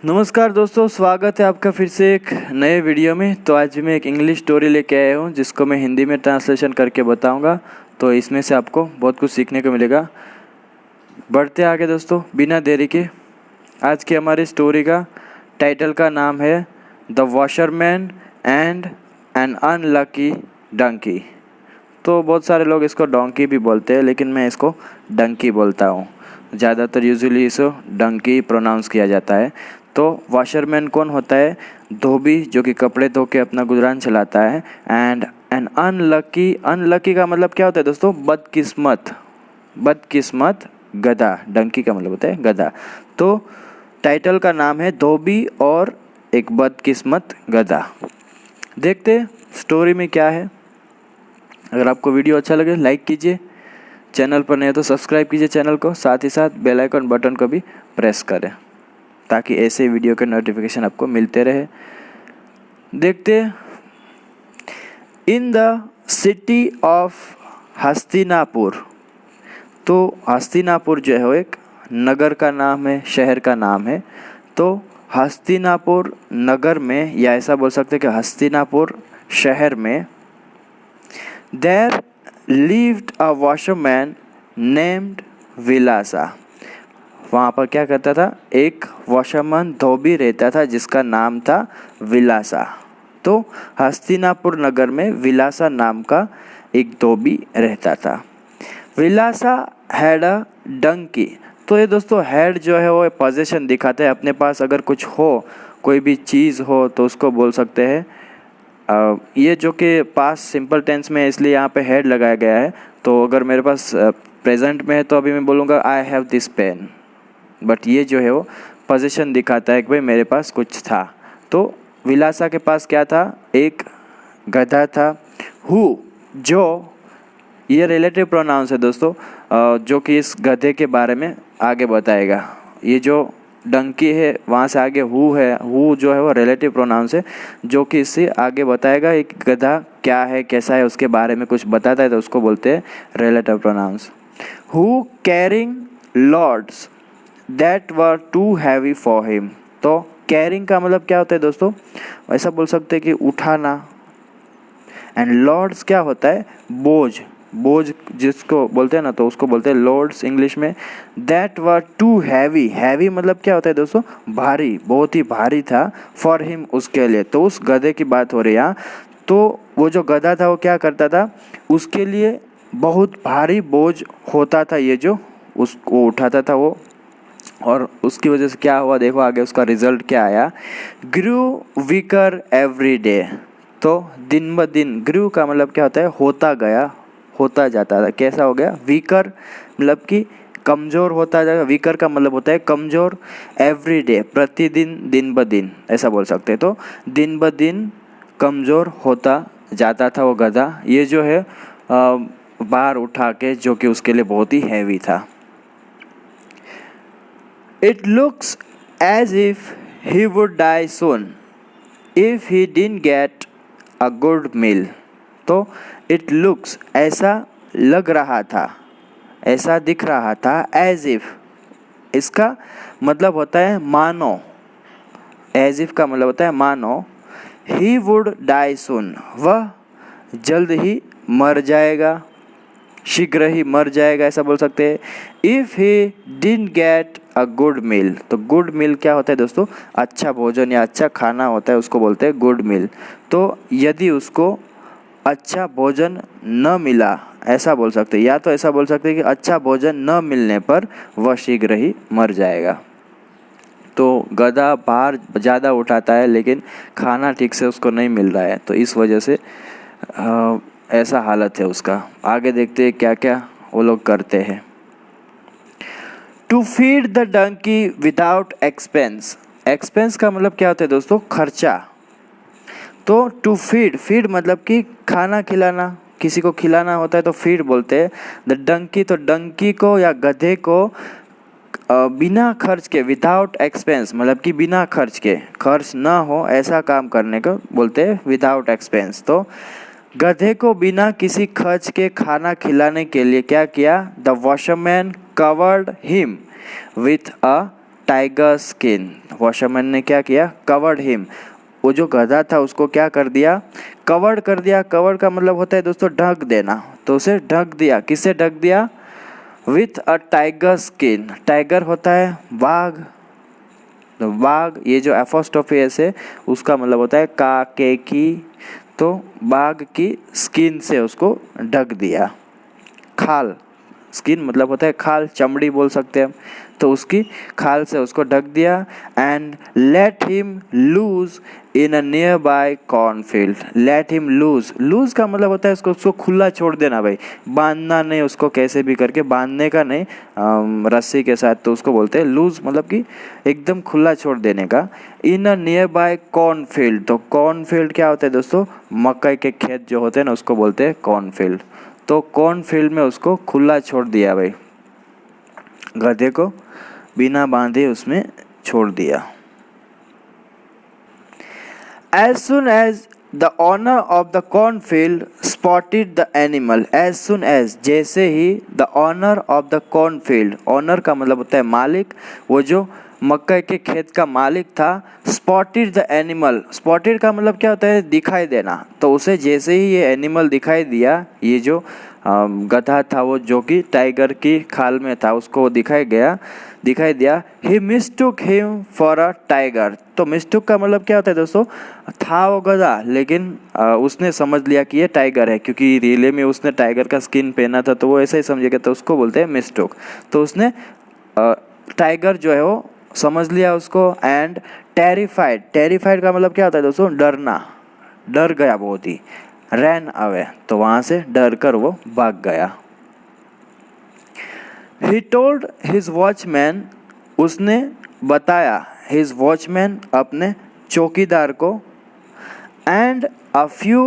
नमस्कार दोस्तों, स्वागत है आपका फिर से एक नए वीडियो में। तो आज मैं एक इंग्लिश स्टोरी लेके आया हूँ जिसको मैं हिंदी में ट्रांसलेशन करके बताऊँगा। तो इसमें से आपको बहुत कुछ सीखने को मिलेगा। बढ़ते आगे दोस्तों, बिना देरी के। आज की हमारी स्टोरी का टाइटल का नाम है the washerman and an unlucky donkey. तो बहुत सारे लोग इसको डोंकी भी बोलते हैं, लेकिन मैं इसको डंकी बोलता हूँ। ज़्यादातर यूजुअली इसको डंकी प्रोनाउंस किया जाता है। तो वॉशरमैन कौन होता है? धोबी, जो कि कपड़े धो के अपना गुजरान चलाता है। एंड एन अनलकी, अनलकी का मतलब क्या होता है दोस्तों? बदकिस्मत। बदकिस्मत गधा, डंकी का मतलब होता है गधा। तो टाइटल का नाम है धोबी और एक बदकिस्मत गधा। देखते स्टोरी में क्या है। अगर आपको वीडियो अच्छा लगे लाइक कीजिए, चैनल पर नहीं तो सब्सक्राइब कीजिए चैनल को, साथ ही साथ बेल आइकन बटन को भी प्रेस करें ताकि ऐसे वीडियो के नोटिफिकेशन आपको मिलते रहे। देखते, in the city of Hastinapur. तो हस्तिनापुर जो है वो एक नगर का नाम है, शहर का नाम है। तो हस्तिनापुर नगर में, या ऐसा बोल सकते हैं कि हस्तिनापुर शहर में, there lived a washerman named Vilasa. वहाँ पर क्या करता था? एक वॉशरमैन, धोबी रहता था जिसका नाम था विलासा। तो हस्तिनापुर नगर में विलासा नाम का एक धोबी रहता था। विलासा हैड अ डंकी। तो ये दोस्तों हैड जो है वो पोजीशन दिखाता है। अपने पास अगर कुछ हो, कोई भी चीज़ हो, तो उसको बोल सकते हैं। ये जो कि पास सिंपल टेंस में है, इसलिए यहाँ पे हैड लगाया गया है। तो अगर मेरे पास प्रेजेंट में है तो अभी मैं बोलूँगा I have this pen. But ये जो है वो पोजीशन दिखाता है कि भाई मेरे पास कुछ था। तो विलासा के पास क्या था? एक गधा था। हु, जो, ये रिलेटिव प्रोनाउंस है दोस्तों, जो कि इस गधे के बारे में आगे बताएगा। ये जो डंकी है वहाँ से आगे हु है, हु जो है वो रिलेटिव प्रोनाउंस है जो कि इससे आगे बताएगा। एक गधा क्या है, कैसा है, उसके बारे में कुछ बताता है, तो उसको बोलते हैं relative pronouns. Who carrying loads that were too heavy for him. तो कैरिंग का मतलब क्या होता है दोस्तों? ऐसा बोल सकते हैं कि उठाना। एंड लॉर्ड्स क्या होता है? बोझ। बोझ जिसको बोलते हैं ना, तो उसको बोलते हैं लॉर्ड्स इंग्लिश में। That were too heavy, heavy मतलब क्या होता है दोस्तों? भारी, बहुत ही भारी था। फॉर हिम, उसके लिए। तो उस गधे की बात हो रही है यहाँ। तो वो जो गधा था वो क्या करता था? उसके लिए बहुत भारी बोझ होता था ये जो उसको उठाता था वो। और उसकी वजह से क्या हुआ, देखो आगे उसका रिजल्ट क्या आया। ग्रू वीकर एवरी डे। तो दिन ब दिन, ग्रू का मतलब क्या होता है? होता गया, होता जाता था। कैसा हो गया? वीकर मतलब कि कमज़ोर होता जाएगा। वीकर का मतलब होता है कमज़ोर। एवरी डे, प्रतिदिन, दिन ब दिन, ऐसा बोल सकते हैं। तो दिन ब दिन कमज़ोर होता जाता था वो गधा, ये जो है बाहर उठा के, जो कि उसके लिए बहुत ही हैवी था। It looks as if he would die soon if he didn't get a good meal. तो it looks, ऐसा लग रहा था, ऐसा दिख रहा था। as if, इसका मतलब होता है मानो। as if का मतलब होता है मानो। he would die soon, वह जल्द ही मर जाएगा, शीघ्र ही मर जाएगा, ऐसा बोल सकते हैं। If he didn't get a good meal. तो गुड मील क्या होता है दोस्तों? अच्छा भोजन या अच्छा खाना होता है, उसको बोलते हैं गुड मील। तो यदि उसको अच्छा भोजन न मिला, ऐसा बोल सकते हैं। या तो ऐसा बोल सकते हैं कि अच्छा भोजन न मिलने पर वह शीघ्र ही मर जाएगा। तो गधा भार ज़्यादा उठाता है लेकिन खाना ठीक से उसको नहीं मिल रहा है, तो इस वजह से ऐसा हालत है उसका। आगे देखते हैं क्या क्या वो लोग करते हैं। To feed the donkey without expense. Expense का मतलब क्या होता है दोस्तों? खर्चा। तो टू फीड, फीड मतलब कि खाना खिलाना, किसी को खिलाना होता है तो फीड बोलते हैं। द डंकी, तो डंकी को या गधे को बिना खर्च के, विदाउट एक्सपेंस मतलब कि बिना खर्च के, खर्च ना हो ऐसा काम करने को बोलते हैं विदाउट एक्सपेंस। तो गधे को बिना किसी खर्च के खाना खिलाने के लिए क्या किया? The washerman covered him with a tiger skin. Washerman ने क्या किया, कवर्ड हिम, वो जो गधा था उसको क्या कर दिया, कवर्ड कर दिया। कवर्ड का मतलब होता है दोस्तों ढक देना, तो उसे ढक दिया। किससे ढक दिया, with a tiger skin. Tiger होता है बाघ, तो बाघ, ये जो एपोस्ट्रोफी एस है उसका मतलब होता है का के की, तो बाघ की स्किन से उसको ढक दिया। खाल, स्किन मतलब होता है खाल, चमड़ी बोल सकते हैं हम, तो उसकी खाल से उसको ढक दिया। And let him loose in a nearby cornfield. Let him loose, loose का मतलब होता है उसको खुला छोड़ देना भाई, बांधना नहीं उसको, कैसे भी करके बांधने का नहीं, रस्सी के साथ, तो उसको बोलते हैं लूज, मतलब कि एकदम खुला छोड़ देने का। इन अ नियर बाय कॉर्नफील्ड, तो कॉर्नफील्ड क्या होता है दोस्तों, मकई के खेत जो होते हैं ना उसको बोलते हैं कॉर्नफील्ड। तो कॉर्नफील्ड में उसको खुला छोड़ दिया भाई, गधे को बिना बांधे उसमें छोड़ दिया। As soon as the owner of the cornfield spotted the animal, as soon as, जैसे ही, the owner of the cornfield, owner का मतलब होता है मालिक, वो जो मक्के के खेत का मालिक था, spotted the animal, spotted का मतलब क्या होता है, दिखाई देना। तो उसे जैसे ही ये एनिमल दिखाई दिया, ये जो गधा था वो जो कि टाइगर की खाल में था, उसको दिखाई दिया। ही मिस्टूक हिम फॉर अ टाइगर। तो मिस्टूक का मतलब क्या होता है दोस्तों, था वो गधा लेकिन उसने समझ लिया कि ये टाइगर है, क्योंकि रिले में उसने टाइगर का स्किन पहना था, तो वो ऐसे ही समझेगा, तो उसको बोलते हैं मिस्टूक। तो उसने टाइगर जो है वो समझ लिया उसको। एंड टेरिफाइड, टेरिफाइड का मतलब क्या होता है दोस्तों, डरना, डर गया बहुत ही। रैन अवे, तो वहाँ से डर कर वो भाग गया। He told his watchman, उसने बताया, his watchman अपने चौकीदार को, and a few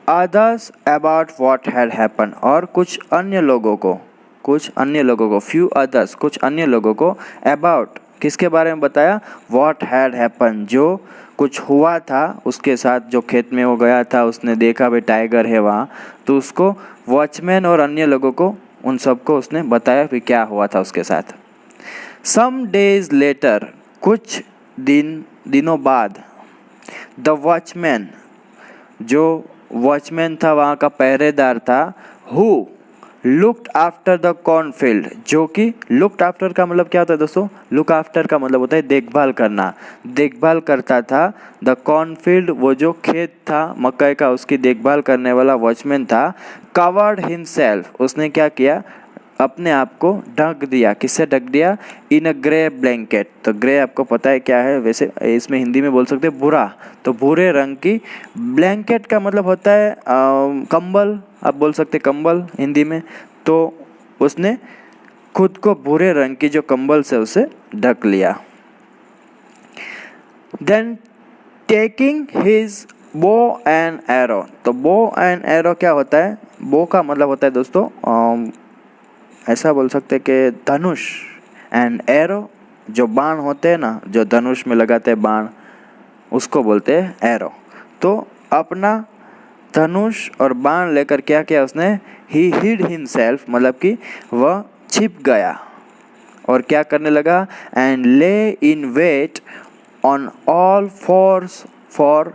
others about what had happened, और कुछ अन्य लोगों को, few others, कुछ अन्य लोगों को, about, किसके बारे में बताया, what had happened, जो कुछ हुआ था उसके साथ, जो खेत में वो गया था, उसने देखा भाई टाइगर है वहाँ, तो उसको वॉचमैन और अन्य लोगों को, उन सबको उसने बताया कि क्या हुआ था उसके साथ। सम डेज लेटर, कुछ दिनों बाद, द वॉचमैन, जो वॉचमैन था वहाँ का पहरेदार था, who looked after the cornfield, जो कि लुक्ड आफ्टर का मतलब क्या होता है दोस्तों, लुक आफ्टर का मतलब होता है देखभाल करना, देखभाल करता था। द कॉर्नफील्ड, वो जो खेत था मकई का, उसकी देखभाल करने वाला वॉचमैन था। कवर्ड हिमसेल्फ, उसने क्या किया, अपने आप को ढक दिया। किससे ढक दिया, इन अ ग्रे ब्लैंकेट। तो ग्रे आपको पता है क्या है, वैसे इसमें हिंदी में बोल सकते हैं भूरा, तो भूरे रंग की, ब्लैंकेट का मतलब होता है कंबल, आप बोल सकते कंबल हिंदी में। तो उसने खुद को भूरे रंग की जो कंबल से उसे ढक लिया। Then taking his bow and arrow, तो बो एंड एरो क्या होता है, बो का मतलब होता है दोस्तों ऐसा बोल सकते हैं कि धनुष, एंड एरो जो बाण होते हैं ना, जो धनुष में लगाते हैं बाण, उसको बोलते हैं एरो। तो अपना धनुष और बाण लेकर क्या किया उसने, ही हिड हिमसेल्फ, मतलब कि वह छिप गया और क्या करने लगा, and lay in wait on all fours for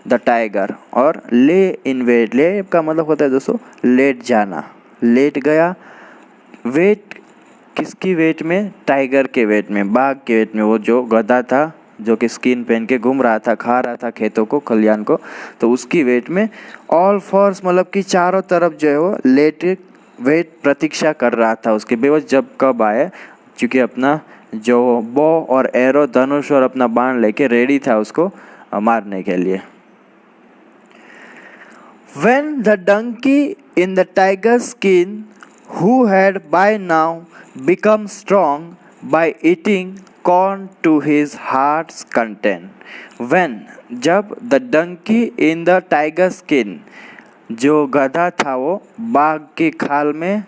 the tiger. और ले इन वेट, ले का मतलब होता है दोस्तों लेट जाना, लेट गया, वेट किसकी वेट में, टाइगर के वेट में, बाघ के वेट में। वो जो गधा था जो कि स्किन पहन के घूम रहा था, खा रहा था खेतों को, खलियान को, तो उसकी वेट में ऑल फोर्स, मतलब कि चारों तरफ जो है वो लेट वेट प्रतीक्षा कर रहा था उसके, बेवजह जब कब आए, क्योंकि अपना जो बो और एरो, धनुष और अपना बाण लेके रेडी था उसको मारने के लिए। When the donkey in the tiger's skin, who had by now become strong by eating corn to his heart's content. When, जब, the donkey in the tiger's skin, जो गधा था वो बाघ की खाल में,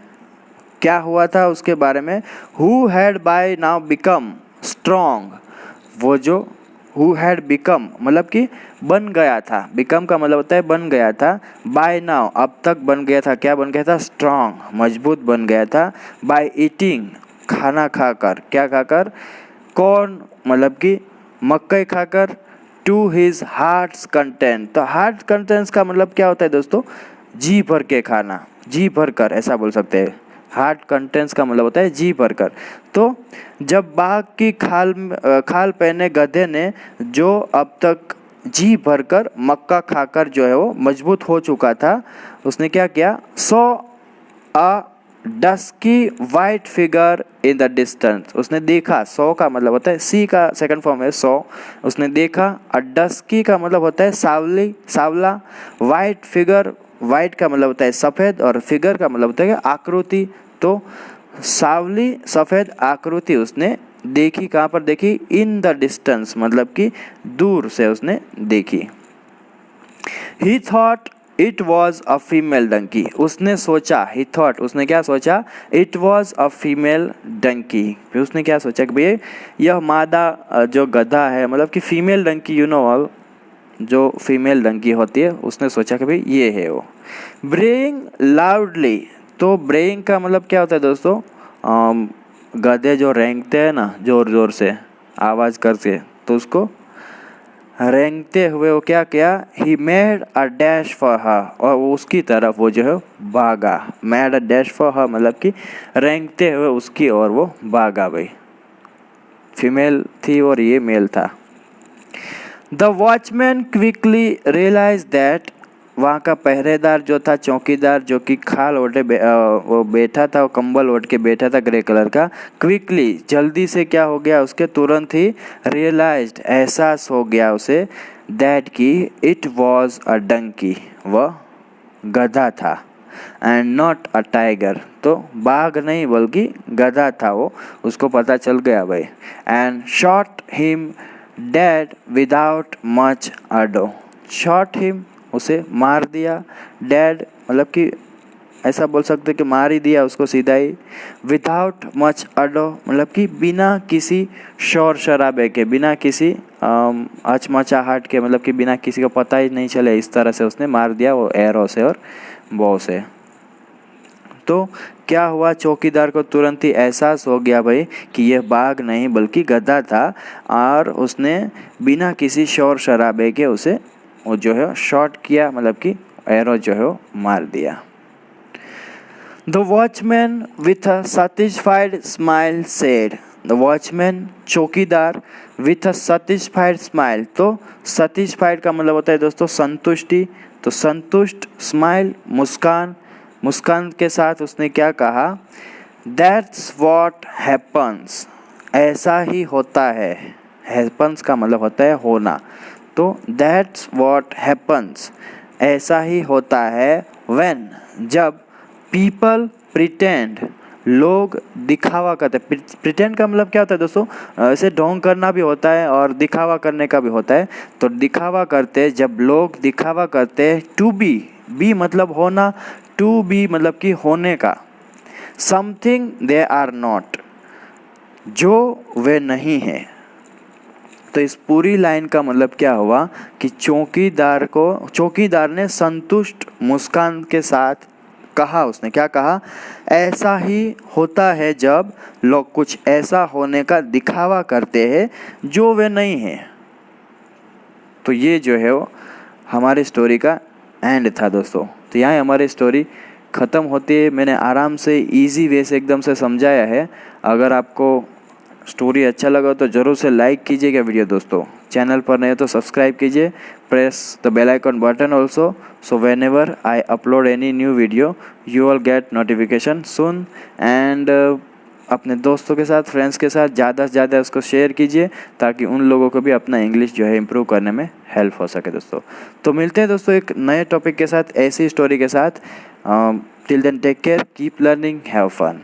क्या हुआ था उसके बारे में, who had by now become strong, वो जो who had become मतलब कि बन गया था, become का मतलब होता है बन गया था, by now अब तक बन गया था, क्या बन गया था, strong मजबूत बन गया था, by eating खाना खाकर, क्या खाकर, corn मतलब कि मकई खाकर टू हिज हार्ट्स कंटेंट। तो हार्ट कंटेंट्स का मतलब क्या होता है दोस्तों, जी भर के खाना, जी भर कर ऐसा बोल सकते हैं। हार्ट कंटेंट्स का मतलब होता है जी भर कर। तो जब बाघ की खाल पहने गधे ने, जो अब तक जी भरकर मक्का खाकर जो है वो मजबूत हो चुका था, उसने क्या किया, saw a dusky white figure in the distance. उसने देखा, सॉ का मतलब होता है, सी का सेकंड फॉर्म है सॉ। उसने देखा, अ डस्की का मतलब होता है सावला, वाइट फिगर, वाइट का मतलब होता है सफ़ेद और फिगर का मतलब होता है आकृति। तो सावली सफ़ेद आकृति उसने देखी, कहाँ पर देखी, इन द डिस्टेंस मतलब कि दूर से उसने देखी। He thought it was a female donkey. उसने सोचा, ही थॉट उसने क्या सोचा, it was a female donkey. फिर उसने क्या सोचा कि भैया यह मादा जो गधा है, मतलब कि female donkey, you know all, जो फीमेल डंकी होती है, उसने सोचा कि भाई ये है वो। Braying loudly. तो ब्रेइंग का मतलब क्या होता है दोस्तों, गधे जो रेंगते हैं ना ज़ोर ज़ोर से आवाज़ करके, तो उसको रेंगते हुए वो क्या किया, he made a dash for her, और उसकी तरफ वो जो है भागा। Made a dash for her मतलब कि रेंगते हुए उसकी ओर वो भागा। भाई फीमेल थी और ये मेल था। The watchman quickly realise that, वहाँ का पहरेदार जो था, चौकीदार, जो कि खाल ओढ़े वो बैठा था, वो कंबल ओढ़ के बैठा था ग्रे कलर का, क्विकली जल्दी से क्या हो गया, उसके तुरंत ही रियलाइज्ड एहसास हो गया उसे, दैट कि इट वॉज अ डंकी, वह गधा था, एंड नॉट अ टाइगर, तो बाघ नहीं बल्कि गधा था वो, उसको पता चल गया भाई। And shot him dead without much ado. Shot him उसे मार दिया, डेड मतलब कि ऐसा बोल सकते कि मार ही दिया उसको सीधा ही। विदाउट मच अडो मतलब कि बिना किसी शोर शराबे के, बिना किसी अचमचाहट के, मतलब कि बिना किसी को पता ही नहीं चले, इस तरह से उसने मार दिया वो एरो से और बो से। तो क्या हुआ, चौकीदार को तुरंत ही एहसास हो गया भाई कि यह बाघ नहीं बल्कि गधा था, और उसने बिना किसी शोर शराबे के उसे वो जो है शॉट किया, मतलब कि एरो जो है वो मार दिया। The watchman with a satisfied smile said. The watchman चौकीदार विथ अ सैटिस्फाइड स्माइल। तो सैटिस्फाइड का मतलब होता है दोस्तों संतुष्टि, तो संतुष्ट, स्माइल मुस्कान, मुस्कान के साथ उसने क्या कहा, दैट्स वॉट हैपन्स, ऐसा ही होता है। हैपन्स का मतलब होता है होना, तो दैट्स वॉट हैपन्स, ऐसा ही होता है, व्हेन जब, पीपल प्रिटेंड, लोग दिखावा करते हैं। प्रिटेंड का मतलब क्या होता है दोस्तों, ऐसे ढोंग करना भी होता है और दिखावा करने का भी होता है। तो दिखावा करते, जब लोग दिखावा करते हैं, टू बी मतलब होना, टू बी मतलब कि होने का, समथिंग दे आर नॉट, जो वे नहीं हैं। तो इस पूरी लाइन का मतलब क्या हुआ कि चौकीदार ने संतुष्ट मुस्कान के साथ कहा, उसने क्या कहा, ऐसा ही होता है जब लोग कुछ ऐसा होने का दिखावा करते हैं जो वे नहीं हैं। तो ये जो है वो हमारी स्टोरी का एंड था दोस्तों। तो यहाँ हमारी स्टोरी ख़त्म होती है। मैंने आराम से इजी वे से एकदम से समझाया है। अगर आपको स्टोरी अच्छा लगा तो ज़रूर से लाइक कीजिएगा वीडियो दोस्तों। चैनल पर नए हो तो सब्सक्राइब कीजिए, press the bell icon button also, so whenever I upload any new video you will get notification soon. And अपने दोस्तों के साथ, फ्रेंड्स के साथ ज़्यादा से ज़्यादा उसको शेयर कीजिए, ताकि उन लोगों को भी अपना इंग्लिश जो है इम्प्रूव करने में हेल्प हो सके दोस्तों। तो मिलते हैं दोस्तों एक नए टॉपिक के साथ, ऐसी स्टोरी के साथ। Till then take care, keep learning, have fun.